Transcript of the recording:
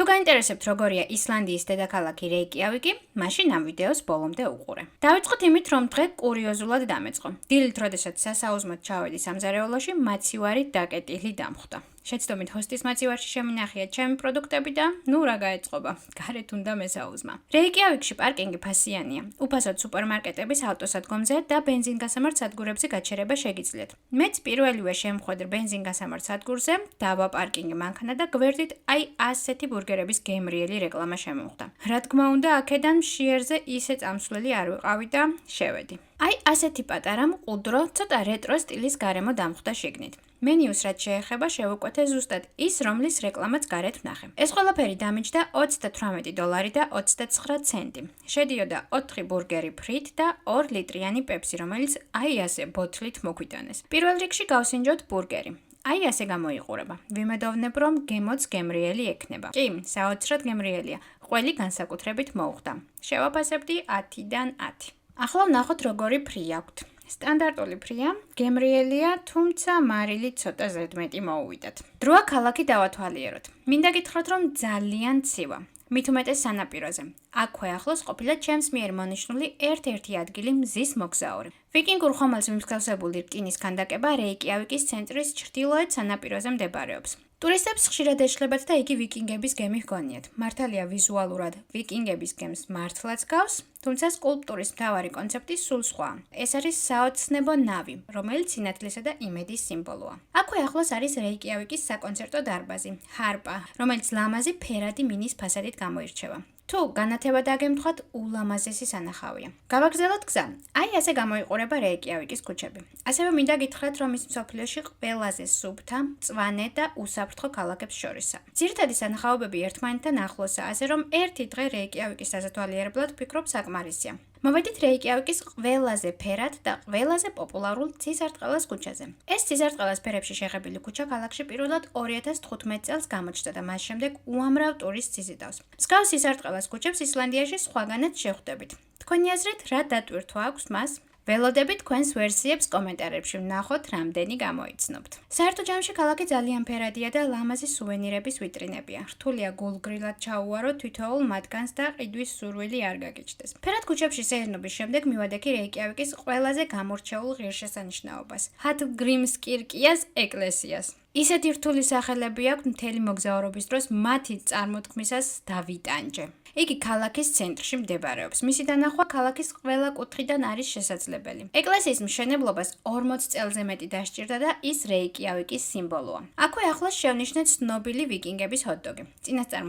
თუ გაინტერესებთ როგორია ისლანდიის დედაქალაქი რეიკიავიკი, მაშინ ამ ვიდეოს ბოლომდე უყურე. დავიწყოთ იმით, რომ დღე კურიოზულად დამეწყო. დილით, როდესაც სასაუზმოდ ჩავედი სამზარეულოში, მაცივარი დაკეტილი დამხვდა. შეცდომით ჰოსტის მაცივარში შემინახია ჩემი პროდუქტები და რა გაეწყობა. გარეთ უნდა მესაუზმა. რეიკიავიკში პარკინგი ფასიანია. უფასოდ სუპერმარკეტების ავტოსადგომზე და ბენზინგასამართ სადგურებზე გაჩერება შეგიძლიათ. მეც პირველივე შემხვედრ ბენზინგასამართ სადგურზე, დავა პარკინგი მანქანა და გვერდით ასეთი ბურგერების გემრიელი რეკლამა შემოხვდა. რა თქმა უნდა, აქედან მშიერზე ისე წამსვლელი არ ვიყავი და შევედი. ასეთი პატარა მყუდრო, ცოტა რეტრო სტილის გარემო დამხვდა შიგნით. მენიუს რაც შეეხება შევუკვეთე ზუსტად ის, რომლის რეკლამაც გარეთ ვნახე. ეს ყველაფერი დამიჯდა $38 და 29 ცენტი. შედიოდა 4 ბურგერი ფრით და 2 ლიტრიანი პეპსი, რომელიც ასე ბოთლით მოგვიტანეს. პირველ რიგში გავსინჯოთ ბურგერი. ასე გამოიყურება. ვიმედოვნებ, რომ გემოც გემრიელი ექნება. კი, საოცრად გემრიელია. ყველი განსაკუთრებით მოუხდა. შევაფასებდი 10-დან 10. ახლა ვნახოთ როგორი ფრი აქვთ. სტანდარტული ფრია, გემრიელია, თუმცა მარილი ცოტა ზედმეტი მოუვიდათ. დროა ქალაქი დავათვალიეროთ. მინდა გითხრათ, რომ ძალიან ცივა. მით უმეტეს სანაპიროზე. აქვე ახლოს ყოფილა ჩემს მიერ მონიშნული ერთ-ერთი ადგილი მზის მოგზაური. ვიკინგურ ხომალდს მიმსგავსებული რკინის ქანდაკება რეიკიავიკის ცენტრის ჩრდილოეთ სანაპიროზე მდებარეობს. ტურისტებს ხშირად ეშლებათ და იგი ვიკინგების გემი ჰგონიათ. მართალია ვიზუალურად ვიკინგების გემს მართლაც გავს, თუმცა სკულპტურის მთავარი კონცეფტი სულ სხვაა. ეს არის საოცნებო ნავი, რომელიც სინათლისა და იმედის სიმბოლოა. აქვე ახლოს არის რეიკიავიკის საკონცერტო დარბაზი, ჰარპა, რომელიც ლამაზი ფერადი მინის ფასადით გამოირჩევა. თუ განათება დაგემთხვათ, ულამაზესი სანახავია. გავაგრძელოთ გზა. ასე გამოიყურება რეიკიავიკის ქუჩები. ასევე მინდა გითხრათ, რომ ის მსოფლიოში ყველაზე სუფთა, მწვანე და უსაფრთხო ქალაქებს შორისაა. ძირითადი სანახაობები ერთმანეთთან ახლოსაა, ასე რომ ერთი დღე რეიკიავიკის საზათვალიერებლად ვფიქრობ საკმარისია. მოვედით რეიკიავიკის ყველაზე ფერად და ყველაზე პოპულარულ ცისარტყელას ქუჩაზე. ეს ცისარტყელას ფერებში შეღებილი ქუჩა ქალაქში პირველად 2015 წელს გამოჩნდა და მას შემდეგ უამრავ ტურისტს იზიდავს. მსგავს ცისარტყელას ქუჩებს ისლანდიაში სხვაგანაც შევხვდებით. თქვენი აზრით, რა დატვირთვა აქვს მას? ველოდებით თქვენს ვერსიებს კომენტარებში ვნახოთ, რამდენი გამოიცნობთ. საერთო ჯამში ქალაქი ძალიან ფერადია და ლამაზი სუვენირების ვიტრინებია. რთულია გულგრილად ჩაუვაროთ თითოეულ მათგანს და ყიდვის სურვილი არ გაგიჩნდეს. ფერად ქუჩებში სეირნობის შემდეგ მივადექი რეიკიავიკის ყველაზე გამორჩეულ ღირსშესანიშნაობას, ჰატგრიმსკირკიას ეკლესიას. ისეთი რთული სახელები აქვს მთელი მოგზაურობის დროს მათი წარმოთქმისას დავიტანჯე. იგი ქალაქის ცენტრში მდებარეობს. მისი დანახვა ქალაქის ყველა კუთხიდან არის შესაძლებელი. ეკლესიის მშენებლობას 40 წელზე მეტი დასჭირდა და ის რეიკიავიკის სიმბოლოა. აქვე ახლოს შევნიშნეთ ცნობილი ვიკინგების ჰოთ-დოგი. წინასწარ